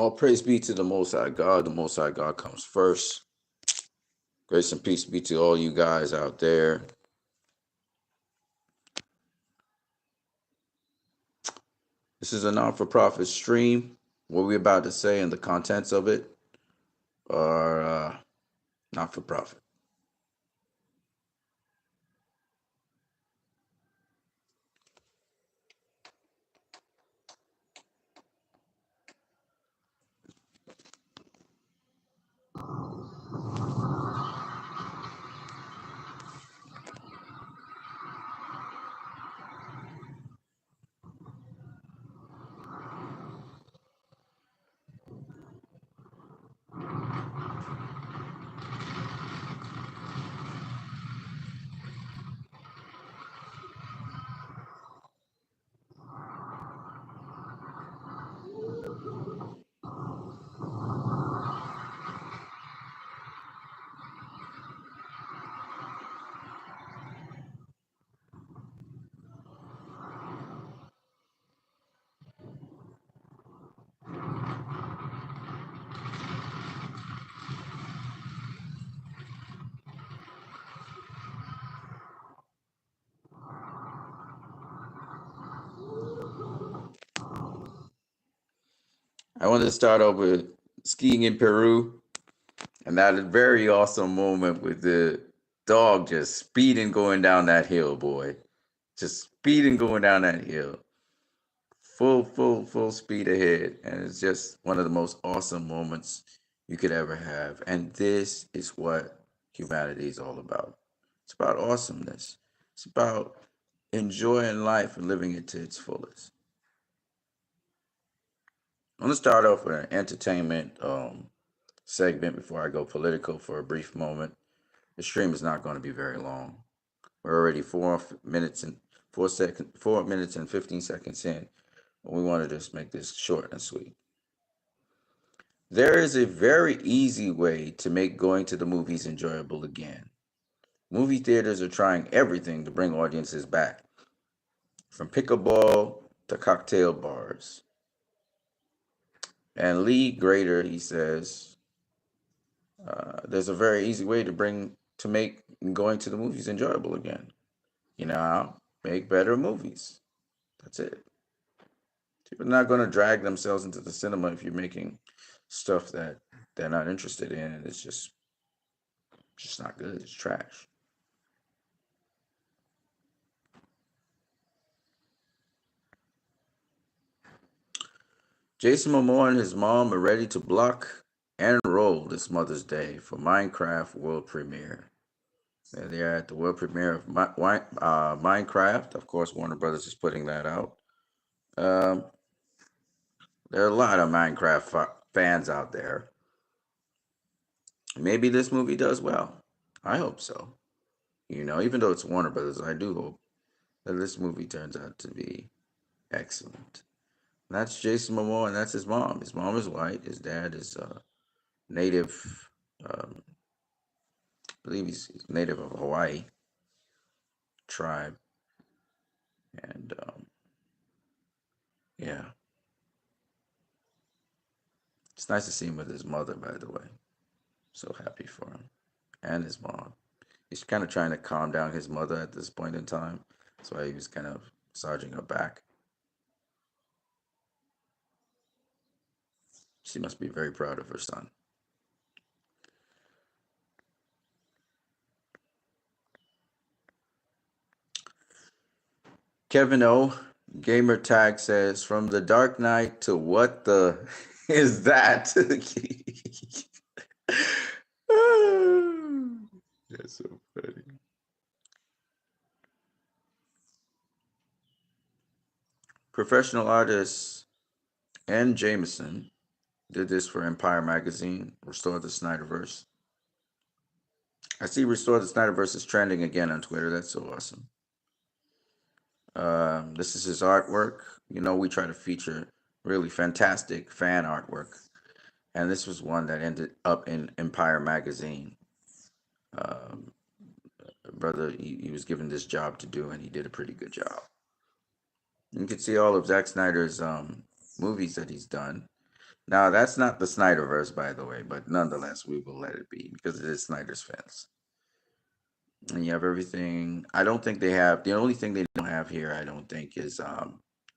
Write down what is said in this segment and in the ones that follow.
All praise be to the Most High God. The Most High God comes first. Grace and peace be to all you guys out there. This is a non-for-profit stream. What we're about to say and the contents of it are not for profit. I want to start off with skiing in Peru, and that very awesome moment with the dog just speeding going down that hill, boy. Just speeding going down that hill. Full speed ahead. And it's just one of the most awesome moments you could ever have. And this is what humanity is all about. It's about awesomeness. It's about enjoying life and living it to its fullest. I'm gonna start off with an entertainment segment before I go political for a brief moment. The stream is not going to be very long. We're already 4 minutes and 15 seconds in. We want to just make this short and sweet. There is a very easy way to make going to the movies enjoyable again. Movie theaters are trying everything to bring audiences back, from pickleball to cocktail bars. And Lee Grader, he says, there's a very easy way to make going to the movies enjoyable again. You know how? Make better movies. That's it. People are not going to drag themselves into the cinema if you're making stuff that they're not interested in, and it's just not good. It's trash. Jason Momoa and his mom are ready to block and roll this Mother's Day for Minecraft world premiere. They're at the world premiere of Minecraft. Of course, Warner Brothers is putting that out. Um, there are a lot of Minecraft fans out there. Maybe this movie does well. I hope so. Even though it's Warner Brothers, I do hope that this movie turns out to be excellent. And that's Jason Momoa, and that's his mom. His mom is white. His dad is native. I believe he's native of Hawaii tribe, and yeah, it's nice to see him with his mother. By the way, so happy for him and his mom. He's kind of trying to calm down his mother at this point in time. That's why he was kind of massaging her back. She must be very proud of her son. Kevin O. Gamer Tag says, "From the Dark Knight to what the is that?" That's so funny. Professional artist N. Jameson did this for Empire Magazine, Restore the Snyderverse. I see Restore the Snyderverse is trending again on Twitter. That's so awesome. This is his artwork. We try to feature really fantastic fan artwork. And this was one that ended up in Empire Magazine. Um, brother, he was given this job to do, and he did a pretty good job. You can see all of Zack Snyder's movies that he's done. Now, that's not the Snyderverse, by the way, but nonetheless, we will let it be because it is Snyder's fans. And you have everything. I don't think they have. The only thing they don't have here, I don't think, is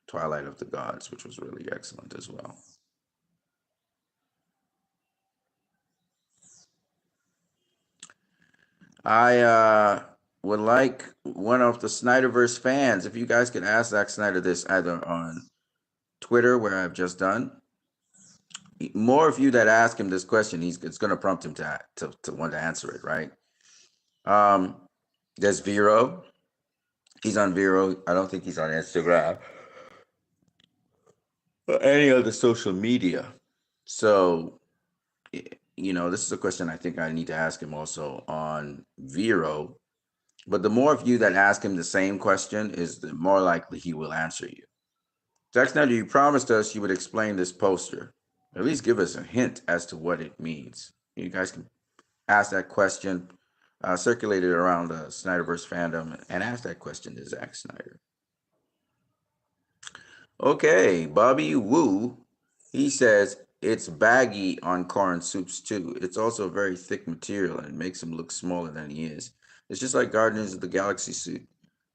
Twilight of the Gods, which was really excellent as well. I would like one of the Snyderverse fans, if you guys could ask Zack Snyder this either on Twitter, where I've just done. More of you that ask him this question, it's going to prompt him to want to answer it, right? Um, there's Vero. He's on Vero. I don't think he's on Instagram or any other social media. So, this is a question I think I need to ask him also on Vero. But the more of you that ask him the same question is the more likely he will answer you. Zack Snyder, you promised us you would explain this poster. At least give us a hint as to what it means. You guys can ask that question, circulate it around the Snyderverse fandom, and ask that question to Zack Snyder. Okay, Bobby Wu, he says it's baggy on Corn Soups too. It's also very thick material and it makes him look smaller than he is. It's just like Guardians of the Galaxy suit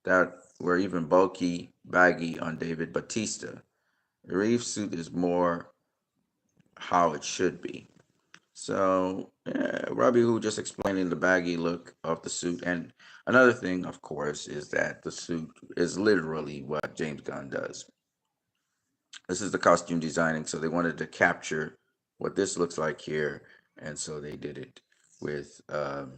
that were even bulky, baggy on David Batista. The Reeves suit is more how it should be. So, yeah, Robbie Wu just explaining the baggy look of the suit. And another thing, of course, is that the suit is literally what James Gunn does. This is the costume designing, so they wanted to capture what this looks like here, and so they did it with, and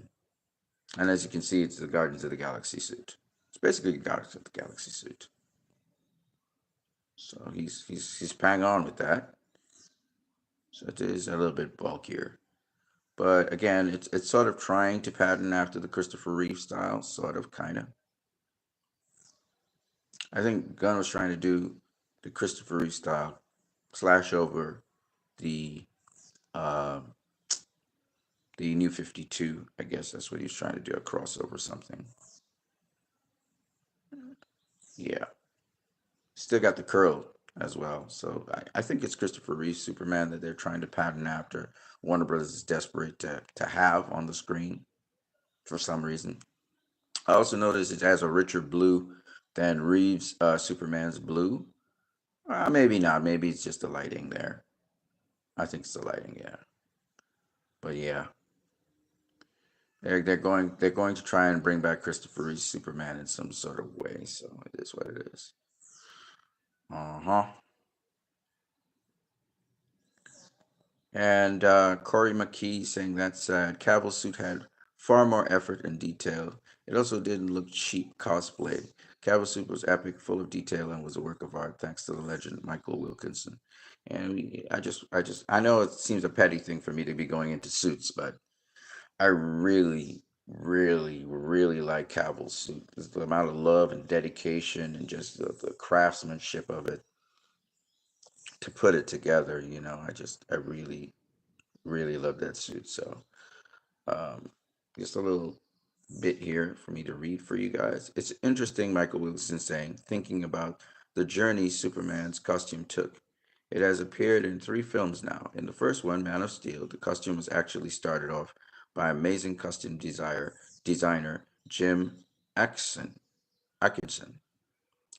as you can see, it's the Guardians of the Galaxy suit. It's basically Guardians of the Galaxy suit. So he's pang on with that. So it is a little bit bulkier. But again, it's sort of trying to pattern after the Christopher Reeve style, sort of, kind of. I think Gunn was trying to do the Christopher Reeve style, slash over the uh, the New 52. I guess that's what he was trying to do, a crossover something. Yeah, still got the curl as well. So I think it's Christopher Reeve Superman that they're trying to pattern after. Warner Brothers is desperate to have on the screen for some reason. I also noticed it has a richer blue than Reeves Superman's blue. Maybe not. Maybe it's just the lighting there. I think it's the lighting, yeah. But yeah, they're going to try and bring back Christopher Reeve's Superman in some sort of way. So it is what it is. Uh-huh. And Corey McKee saying that Cavill's suit had far more effort and detail. It also didn't look cheap cosplay. Cavill suit was epic, full of detail, and was a work of art thanks to the legend Michael Wilkinson. And I know it seems a petty thing for me to be going into suits, but I really, really, really like Cavill's suit. Just the amount of love and dedication and just the craftsmanship of it to put it together. I really, really love that suit. So, um, just a little bit here for me to read for you guys. It's interesting, Michael Wilson saying, thinking about the journey Superman's costume took. It has appeared in 3 films now. In the first one, Man of Steel, the costume was actually started off by amazing costume designer Jim Atkinson.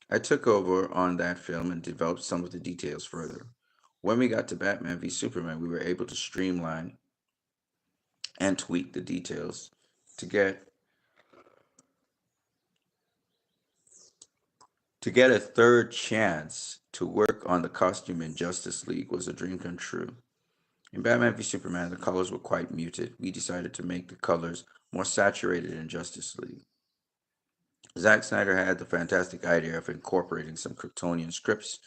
I took over on that film and developed some of the details further. When we got to Batman v Superman, we were able to streamline and tweak the details to get a third chance to work on the costume in Justice League was a dream come true. In Batman v Superman, the colors were quite muted. We decided to make the colors more saturated in Justice League. Zack Snyder had the fantastic idea of incorporating some Kryptonian scripts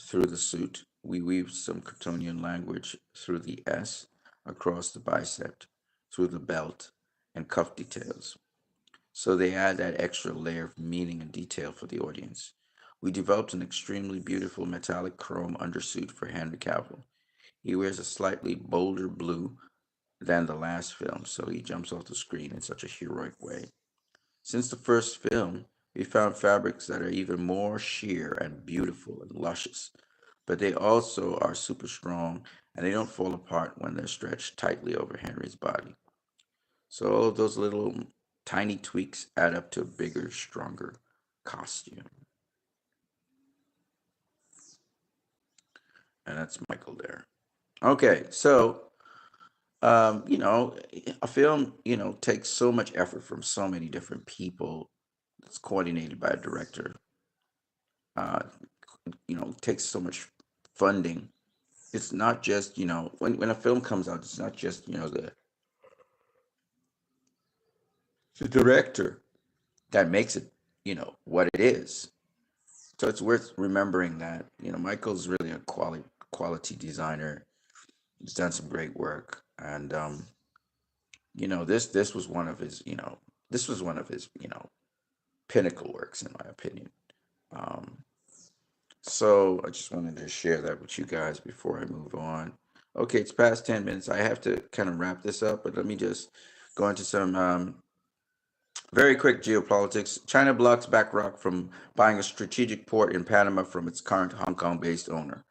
through the suit. We weaved some Kryptonian language through the S, across the bicep, through the belt, and cuff details. So they add that extra layer of meaning and detail for the audience. We developed an extremely beautiful metallic chrome undersuit for Henry Cavill. He wears a slightly bolder blue than the last film, so he jumps off the screen in such a heroic way. Since the first film, we found fabrics that are even more sheer and beautiful and luscious, but they also are super strong and they don't fall apart when they're stretched tightly over Henry's body. So all of those little tiny tweaks add up to a bigger, stronger costume. And that's Michael there. Okay, so a film, takes so much effort from so many different people. It's coordinated by a director. Uh, takes so much funding. It's not just, when a film comes out, it's not just, the director that makes it, what it is. So it's worth remembering that, Michael's really a quality designer. He's done some great work. And this was one of his, pinnacle works in my opinion. Um, so I just wanted to share that with you guys before I move on. Okay, it's past 10 minutes. I have to kind of wrap this up, but let me just go into some very quick geopolitics. China blocks BlackRock from buying a strategic port in Panama from its current Hong Kong-based owner.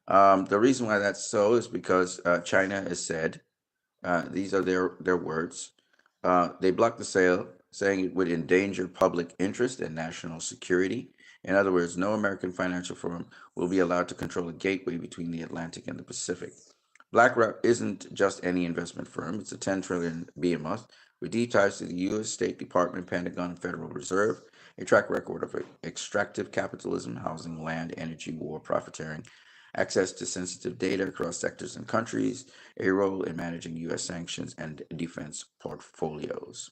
The reason why that's so is because China has said, these are their words, they blocked the sale, saying it would endanger public interest and national security. In other words, no American financial firm will be allowed to control a gateway between the Atlantic and the Pacific. BlackRock isn't just any investment firm, it's a 10 trillion behemoth with deep ties to the U.S. State Department, Pentagon, and Federal Reserve, a track record of extractive capitalism, housing, land, energy, war, profiteering, access to sensitive data across sectors and countries, a role in managing U.S. sanctions and defense portfolios.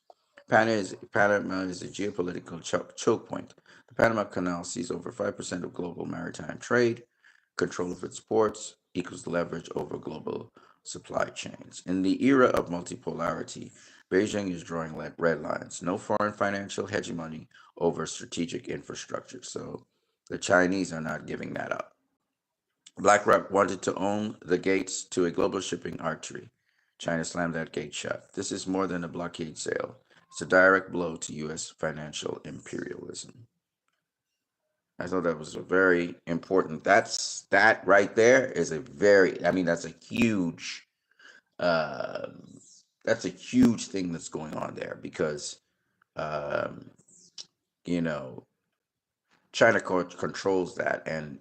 Panama is a geopolitical choke point. The Panama Canal sees over 5% of global maritime trade. Control of its ports equals leverage over global supply chains. In the era of multipolarity, Beijing is drawing red lines. No foreign financial hegemony over strategic infrastructure. So the Chinese are not giving that up. BlackRock wanted to own the gates to a global shipping artery. China slammed that gate shut. This is more than a blockade sale. It's a direct blow to U.S. financial imperialism. I thought that was a very important. That right there is a very. I mean, uh, that's a huge thing that's going on there because, um, you know, China controls that, and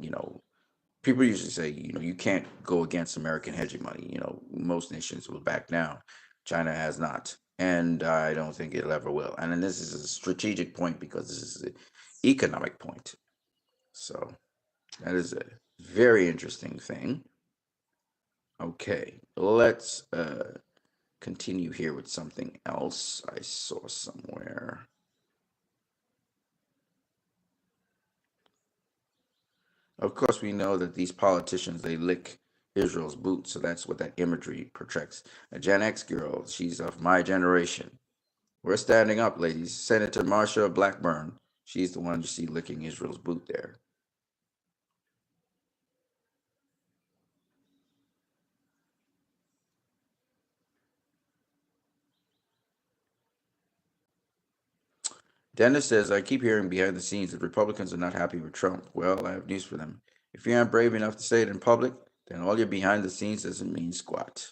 people usually say, you can't go against American hegemony. Most nations will back down. China has not, and I don't think it'll ever will. And then this is a strategic point because this is an economic point. So that is a very interesting thing. Okay, let's continue here with something else I saw somewhere. Of course, we know that these politicians, they lick Israel's boots, so that's what that imagery projects. A Gen X girl, she's of my generation. We're standing up, ladies. Senator Marsha Blackburn, she's the one you see licking Israel's boot there. Dennis says, I keep hearing behind the scenes that Republicans are not happy with Trump. Well, I have news for them. If you aren't brave enough to say it in public, then all your behind the scenes doesn't mean squat.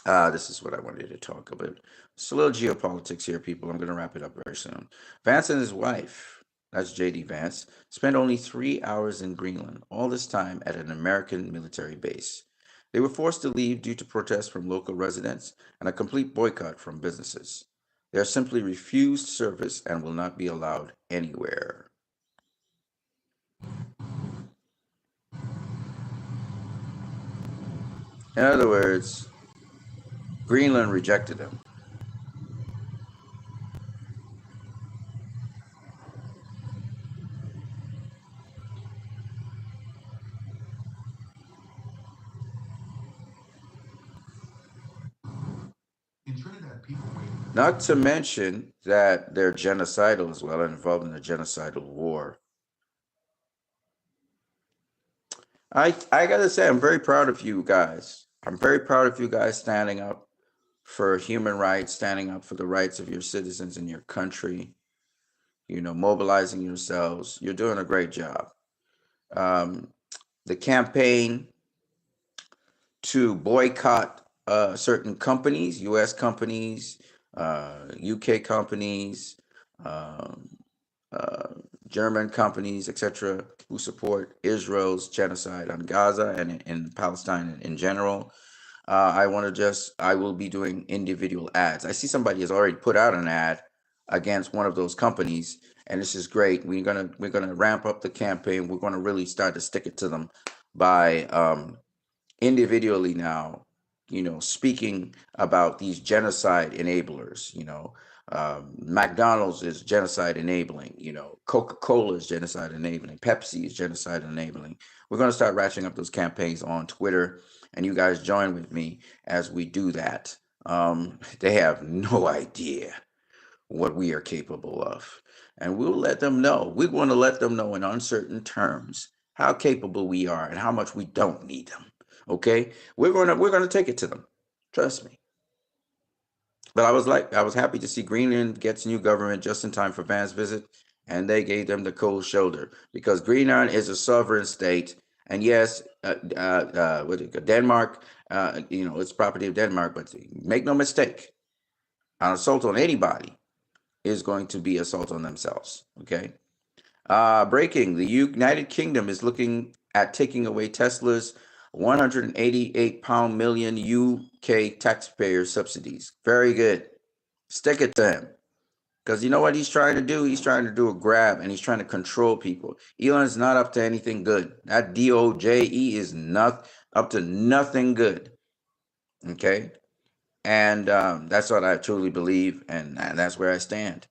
This is what I wanted to talk about. It's a little geopolitics here, people. I'm going to wrap it up very soon. Vance and his wife, that's JD Vance, spent only 3 hours in Greenland, all this time at an American military base. They were forced to leave due to protests from local residents and a complete boycott from businesses. They are simply refused service and will not be allowed anywhere. In other words, Greenland rejected them. Not to mention that they're genocidal as well and involved in a genocidal war. I gotta say, I'm very proud of you guys. I'm very proud of you guys standing up for human rights, standing up for the rights of your citizens in your country, mobilizing yourselves. You're doing a great job. Um, the campaign to boycott certain companies, U.S. companies, UK companies, um, uh, German companies, etc., who support Israel's genocide on Gaza and in Palestine in general. I will be doing individual ads. I see somebody has already put out an ad against one of those companies, and this is great. We're gonna ramp up the campaign. We're gonna really start to stick it to them by individually now, speaking about these genocide enablers. McDonald's is genocide enabling. Coca-Cola is genocide enabling. Pepsi is genocide enabling. We're going to start ratcheting up those campaigns on Twitter, and you guys join with me as we do that. They have no idea what we are capable of. And we'll let them know. We want to let them know in uncertain terms how capable we are and how much we don't need them. Okay? We're gonna take it to them. Trust me. But I was happy to see Greenland gets new government just in time for Van's visit, and they gave them the cold shoulder because Greenland is a sovereign state, and yes, Denmark, it's property of Denmark, but make no mistake, an assault on anybody is going to be assault on themselves. Okay. Breaking: the United Kingdom is looking at taking away Tesla's 188 million UK taxpayer subsidies. Very good. Stick it to him. Because you know what he's trying to do? He's trying to do a grab and he's trying to control people. Elon's not up to anything good. That DOJE is not up to nothing good. Okay. And that's what I truly believe. And that's where I stand.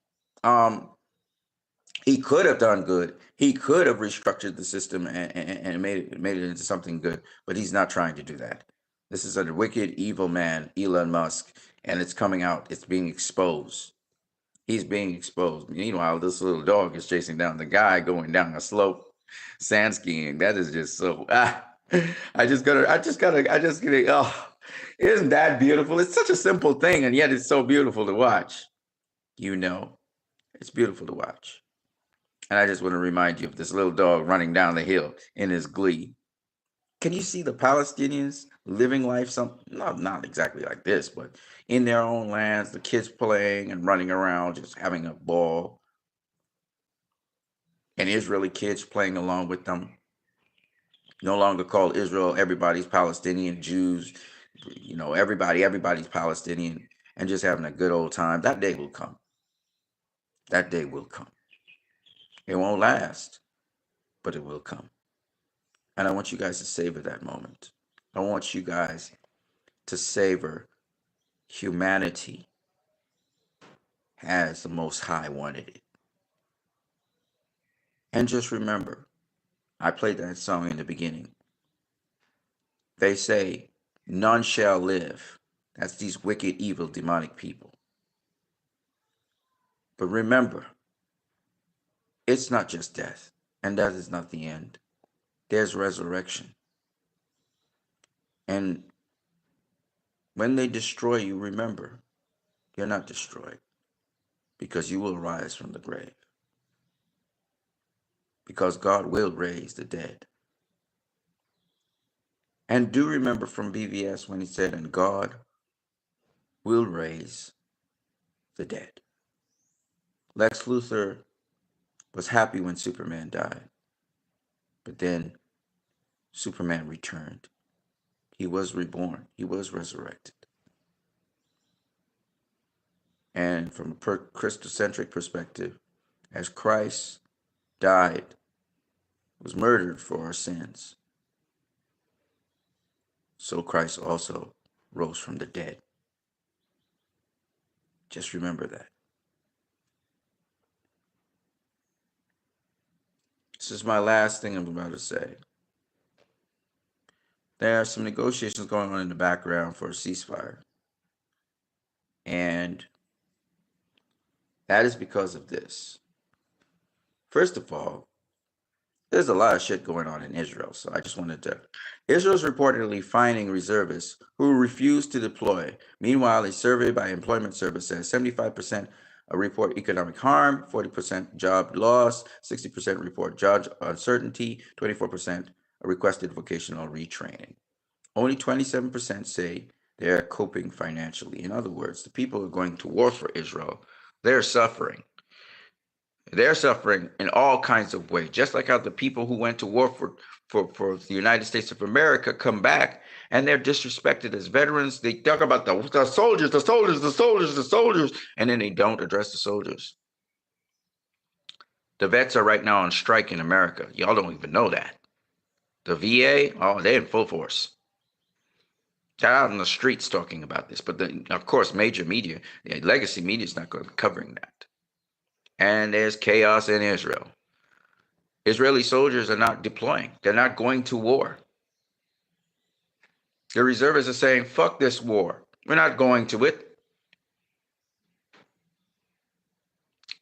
He could have done good. He could have restructured the system and made it into something good, but he's not trying to do that. This is a wicked, evil man, Elon Musk, and it's coming out. It's being exposed. He's being exposed. Meanwhile, this little dog is chasing down the guy going down a slope, sand skiing. That is just so. Oh, isn't that beautiful? It's such a simple thing, and yet it's so beautiful to watch. It's beautiful to watch. And I just want to remind you of this little dog running down the hill in his glee. Can you see the Palestinians living life not exactly like this, but in their own lands, the kids playing and running around, just having a ball, and Israeli kids playing along with them. No longer call Israel everybody's Palestinian, Jews, everybody's Palestinian, and just having a good old time. That day will come. That day will come. It won't last, but it will come. And I want you guys to savor that moment. I want you guys to savor humanity as the Most High wanted it. And just remember, I played that song in the beginning. They say, none shall live. That's these wicked, evil, demonic people. But remember, it's not just death, and that is not the end. There's resurrection. And when they destroy you, remember, you're not destroyed, because you will rise from the grave. Because God will raise the dead. And do remember from BVS when he said, and God will raise the dead. Lex Luthor was happy when Superman died, but then Superman returned. He was reborn. He was resurrected. And from a Christocentric perspective, as Christ died, was murdered for our sins, so Christ also rose from the dead. Just remember that. This is my last thing I'm about to say. There are some negotiations going on in the background for a ceasefire. And that is because of this. First of all, there's a lot of shit going on in Israel. So I just wanted to. Israel's reportedly fining reservists who refuse to deploy. Meanwhile, a survey by Employment Service says 75% report economic harm, 40% job loss, 60% report job uncertainty, 24% requested vocational retraining. Only 27% say they're coping financially. In other words, the people who are going to war for Israel, they're suffering. They're suffering in all kinds of ways, just like how the people who went to war for the United States of America come back and they're disrespected as veterans. They talk about the soldiers, the soldiers, the soldiers, the soldiers, and then they don't address the soldiers. The vets are right now on strike in America. Y'all don't even know that. The VA, oh, they're in full force. They're out in the streets talking about this. But of course, major media, the legacy media is not going to be covering that. And there's chaos in Israel. Israeli soldiers are not deploying. They're not going to war. The reservists are saying, fuck this war. We're not going to it.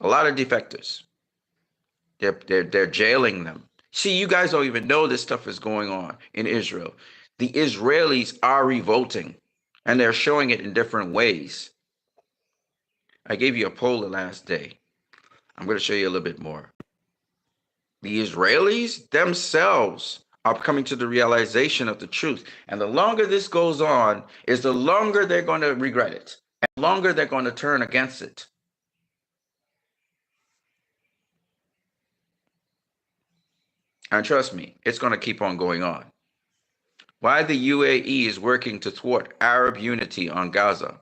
A lot of defectors. They're jailing them. See, you guys don't even know this stuff is going on in Israel. The Israelis are revolting, and they're showing it in different ways. I gave you a poll the last day. I'm going to show you a little bit more. The Israelis themselves are coming to the realization of the truth. And the longer this goes on, is the longer they're going to regret it. And the longer they're going to turn against it. And trust me, it's going to keep on going on. Why the UAE is working to thwart Arab unity on Gaza.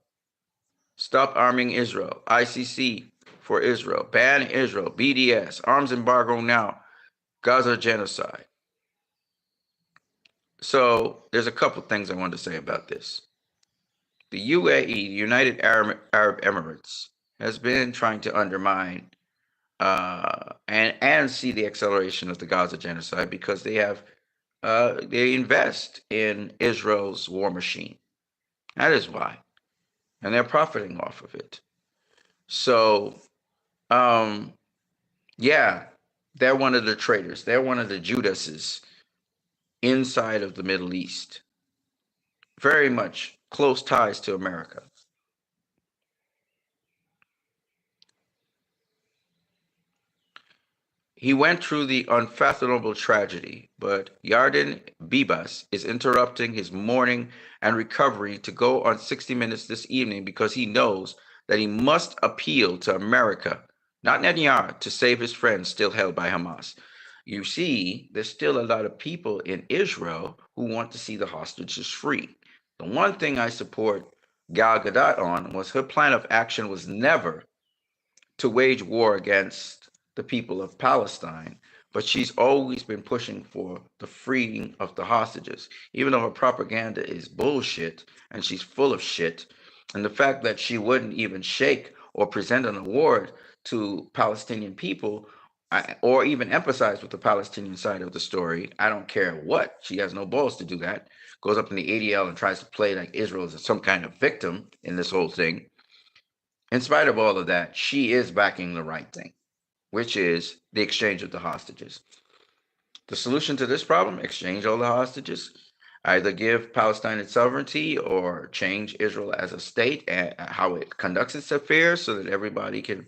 Stop arming Israel. ICC for Israel. Ban Israel. BDS. Arms embargo now. Gaza genocide. So there's a couple things I want to say about this. The UAE, United Arab Emirates, has been trying to undermine and see the acceleration of the Gaza genocide because they have they invest in Israel's war machine. That is why, and they're profiting off of it. So, yeah, they're one of the traitors. They're one of the Judases inside of the Middle East. Very much close ties to America. He went through the unfathomable tragedy, but Yarden Bibas is interrupting his mourning and recovery to go on 60 Minutes this evening because he knows that he must appeal to America, not Netanyahu, to save his friends still held by Hamas. You see, there's still a lot of people in Israel who want to see the hostages free. The one thing I support Gal Gadot on was her plan of action was never to wage war against the people of Palestine, but she's always been pushing for the freeing of the hostages, even though her propaganda is bullshit and she's full of shit. And the fact that she wouldn't even shake or present an award to Palestinian people or even empathize with the Palestinian side of the story. I don't care what. She has no balls to do that. Goes up in the ADL and tries to play like Israel is some kind of victim in this whole thing. In spite of all of that, she is backing the right thing, which is the exchange of the hostages. The solution to this problem: exchange all the hostages, either give Palestine its sovereignty or change Israel as a state and how it conducts its affairs so that everybody can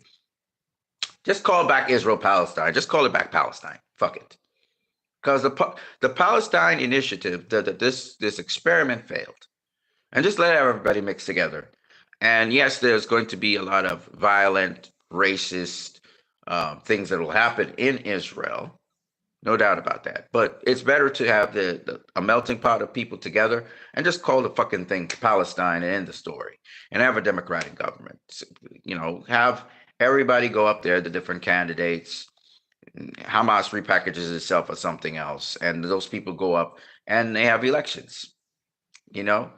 just call back Israel Palestine. Just call it back Palestine. Fuck it. Because the Palestine initiative, this experiment failed. And just let everybody mix together. And yes, there's going to be a lot of violent, racist things that will happen in Israel. No doubt about that. But it's better to have a melting pot of people together and just call the fucking thing Palestine and end the story. And have a democratic government. You know, have everybody go up there, the different candidates. Hamas repackages itself as something else. And those people go up and they have elections. You know?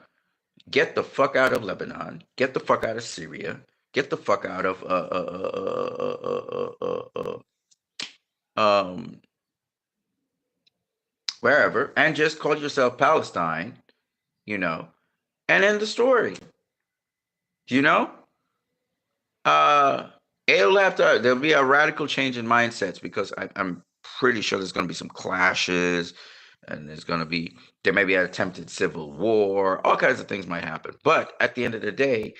Get the fuck out of Lebanon. Get the fuck out of Syria. Get the fuck out of wherever, and just call yourself Palestine, you know, and end the story. You know, there'll be a radical change in mindsets because I'm pretty sure there's going to be some clashes, and there may be an attempted civil war. All kinds of things might happen, but at the end of the day,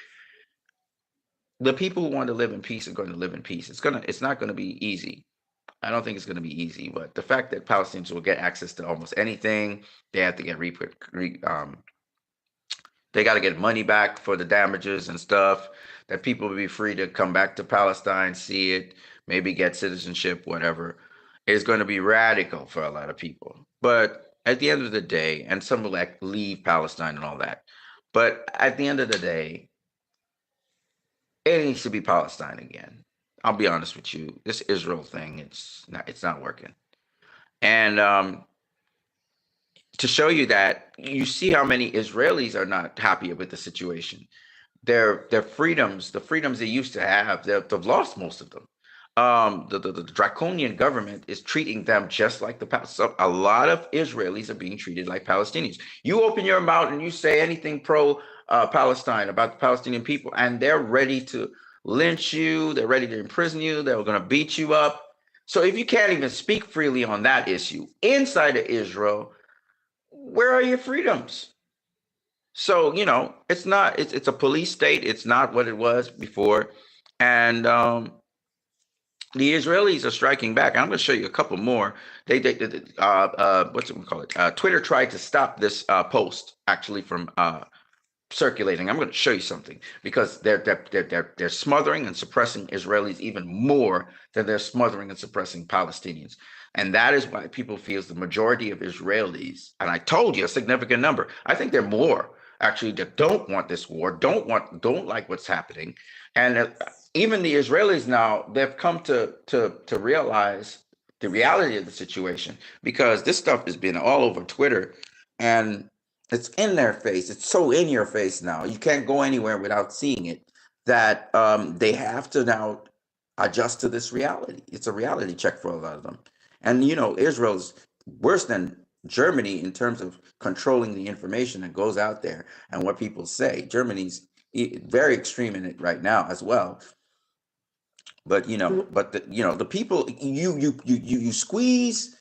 the people who want to live in peace are going to live in peace. It's not going to be easy. I don't think it's going to be easy, but the fact that Palestinians will get access to almost anything, they have to get they got to get money back for the damages and stuff. That people will be free to come back to Palestine, see it, maybe get citizenship, whatever. Is going to be radical for a lot of people. But at the end of the day, and some will like leave Palestine and all that. But at the end of the day, it needs to be Palestine again. I'll be honest with you. This Israel thing, it's not working. And to show you that, you see how many Israelis are not happy with the situation. Their freedoms, the freedoms they used to have, they've lost most of them. The draconian government is treating them just like a lot of Israelis are being treated like Palestinians. You open your mouth and you say anything pro Palestine about the Palestinian people, and they're ready to lynch you. They're ready to imprison you. They're going to beat you up. So if you can't even speak freely on that issue inside of Israel, where are your freedoms? So, you know, it's a police state. It's not what it was before. And the Israelis are striking back. I'm going to show you a couple more. What's it call it? Twitter tried to stop this post actually from circulating. I'm going to show you something because they're smothering and suppressing Israelis even more than they're smothering and suppressing Palestinians. And that is why people feel the majority of Israelis, and I told you a significant number, I think there are more actually that don't want this war, don't like what's happening. And even the Israelis now, they've come to realize the reality of the situation, because this stuff has been all over Twitter and it's in their face. It's so in your face now. You can't go anywhere without seeing it, that they have to now adjust to this reality. It's a reality check for a lot of them. And, you know, Israel's worse than Germany in terms of controlling the information that goes out there and what people say. Germany's very extreme in it right now as well. But, you know, the people, you squeeze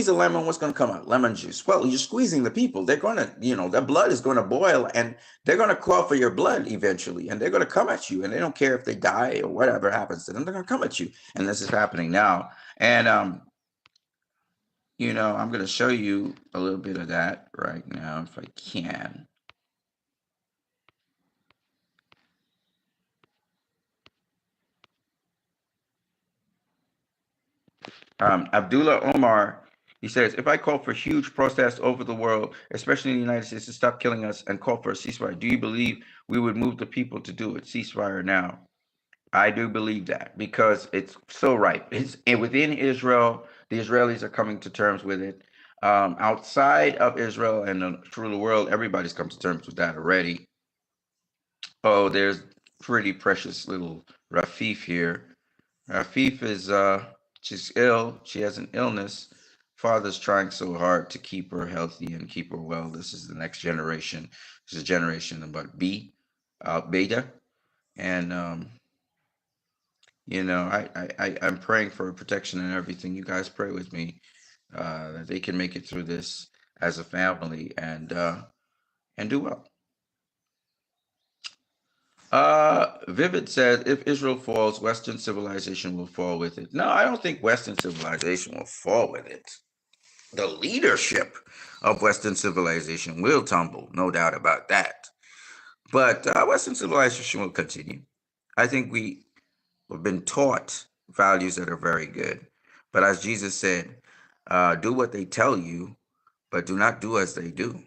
a lemon, what's going to come out? Lemon juice. Well, you're squeezing the people. They're going to, their blood is going to boil, and they're going to call for your blood eventually, and they're going to come at you, and they don't care if they die or whatever happens to them. They're going to come at you. And this is happening now. And, I'm going to show you a little bit of that right now if I can. Abdullah Omar, he says, if I call for huge protests over the world, especially in the United States, to stop killing us and call for a ceasefire, do you believe we would move the people to do it? Ceasefire now. I do believe that, because it's so right. Within Israel, the Israelis are coming to terms with it. Outside of Israel and through the world, everybody's come to terms with that already. Oh, there's pretty precious little Rafif here. Rafif is She's ill. She has an illness. Father's trying so hard to keep her healthy and keep her well. This is the next generation. This is a generation about beta. And, I'm praying for protection and everything. You guys pray with me that they can make it through this as a family and do well. Vivid said, if Israel falls, Western civilization will fall with it. No, I don't think Western civilization will fall with it. The leadership of Western civilization will tumble, no doubt about that. But Western civilization will continue. I think we have been taught values that are very good. But as Jesus said, do what they tell you, but do not do as they do.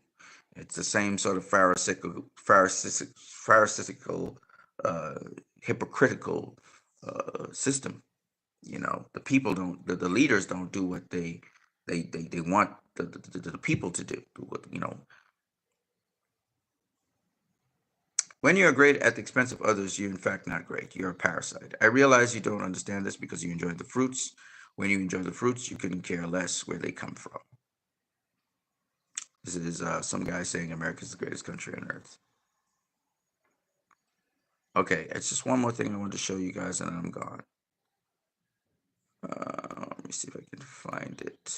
It's the same sort of pharisaical, uh, hypocritical system. You know, the people don't, the leaders don't do what they want the people to do. You know, when you're great at the expense of others, you're in fact not great. You're a parasite. I realize you don't understand this because you enjoy the fruits. When you enjoy the fruits, you couldn't care less where they come from. This is some guy saying America's the greatest country on earth. Okay, it's just one more thing I want to show you guys, and then I'm gone. Let me see if I can find it.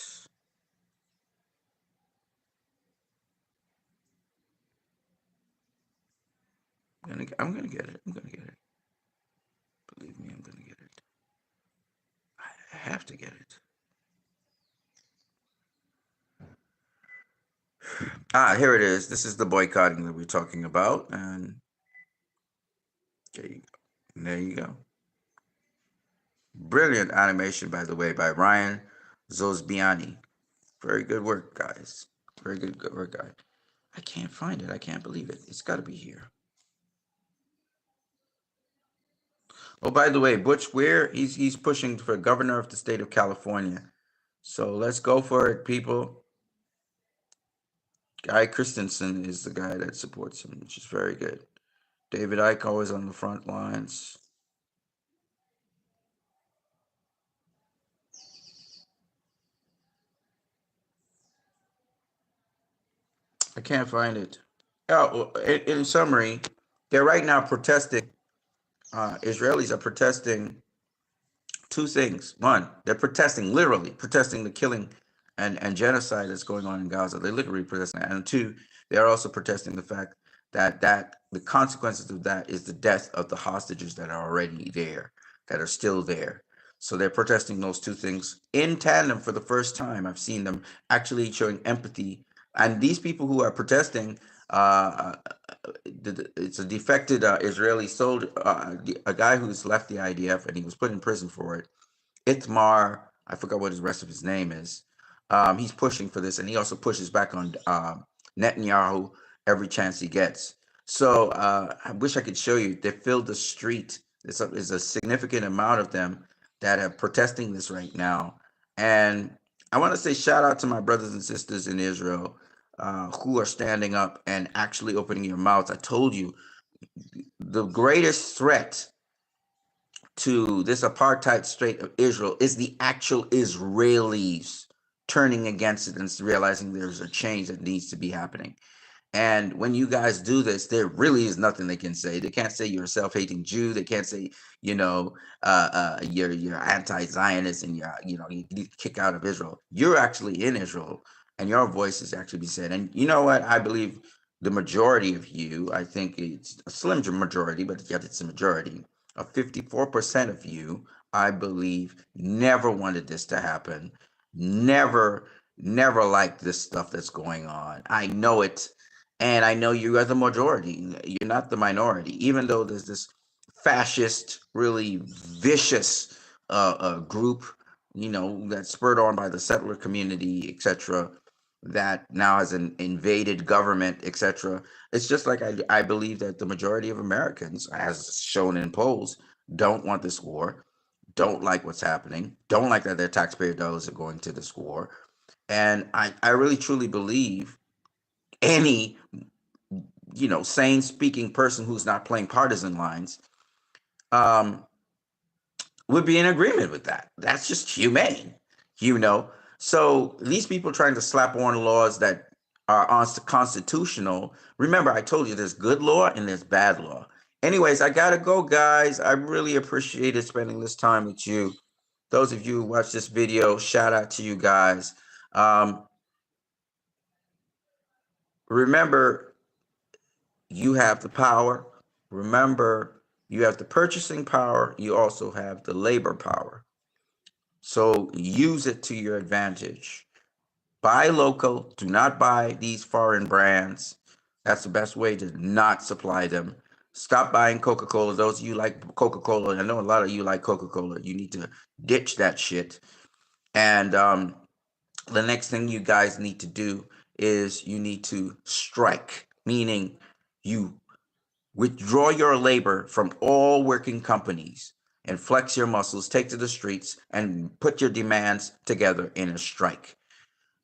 I'm gonna get it. I'm gonna get it. Believe me, I'm gonna get it. I have to get it. Here it is. This is the boycotting that we're talking about, and there you go. There you go. Brilliant animation, by the way, by Ryan Zosbiani. Very good work, guys. Very good work, guy. I can't find it. I can't believe it. It's got to be here. Oh, by the way, Butch Ware, he's pushing for governor of the state of California. So let's go for it, people. Guy Christensen is the guy that supports him, which is very good. David Icke always on the front lines. I can't find it. Oh, in summary, they're right now protesting. Israelis are protesting two things. One, they're protesting, literally protesting the killing and genocide that's going on in Gaza. They're literally protesting that. And two, they're also protesting the fact that the consequences of that is the death of the hostages that are already there, that are still there. So they're protesting those two things in tandem for the first time. I've seen them actually showing empathy. And these people who are protesting, it's a defected Israeli soldier, a guy who's left the IDF and he was put in prison for it. Itmar, I forgot what the rest of his name is. He's pushing for this, and he also pushes back on Netanyahu every chance he gets. So I wish I could show you. They filled the street. There's a significant amount of them that are protesting this right now. And I want to say shout out to my brothers and sisters in Israel who are standing up and actually opening your mouths. I told you, the greatest threat to this apartheid state of Israel is the actual Israelis turning against it and realizing there's a change that needs to be happening. And when you guys do this, there really is nothing they can say. They can't say you're a self-hating Jew. They can't say, you're anti-Zionist and you need to kick out of Israel. You're actually in Israel, and your voice is actually be said. And you know what? I believe the majority of you, I think it's a slim majority, but yet it's a majority of 54% of you, I believe, never wanted this to happen. Never liked this stuff that's going on. I know it. And I know you are the majority. You're not the minority, even though there's this fascist, really vicious group, that's spurred on by the settler community, etc., that now has an invaded government, etc. It's just like I believe that the majority of Americans, as shown in polls, don't want this war, don't like what's happening, don't like that their taxpayer dollars are going to this war. And I really truly believe any sane speaking person who's not playing partisan lines would be in agreement with that. That's just humane, you know. So these people trying to slap on laws that are unconstitutional. Remember, I told you there's good law and there's bad law. Anyways, I gotta go, guys. I really appreciated spending this time with you. Those of you who watch this video, shout out to you guys. Remember, you have the power. Remember, you have the purchasing power. You also have the labor power. So use it to your advantage. Buy local. Do not buy these foreign brands. That's the best way to not supply them. Stop buying Coca-Cola. Those of you like Coca-Cola, I know a lot of you like Coca-Cola. You need to ditch that shit. And the next thing you guys need to do is you need to strike, meaning you withdraw your labor from all working companies and flex your muscles, take to the streets, and put your demands together in a strike.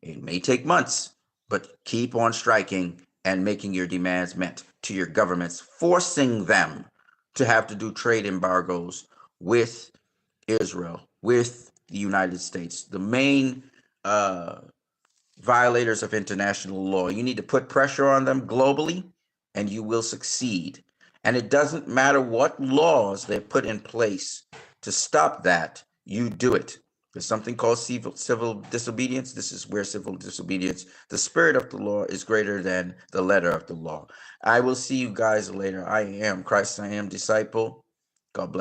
It may take months, but keep on striking and making your demands met to your governments, forcing them to have to do trade embargoes with Israel, with the United States, the main violators of international law. You need to put pressure on them globally, and you will succeed. And it doesn't matter what laws they put in place to stop that, you do it. There's something called civil disobedience. This is where civil disobedience, the spirit of the law is greater than the letter of the law. I will see you guys later. I am Christ, I am disciple. God bless.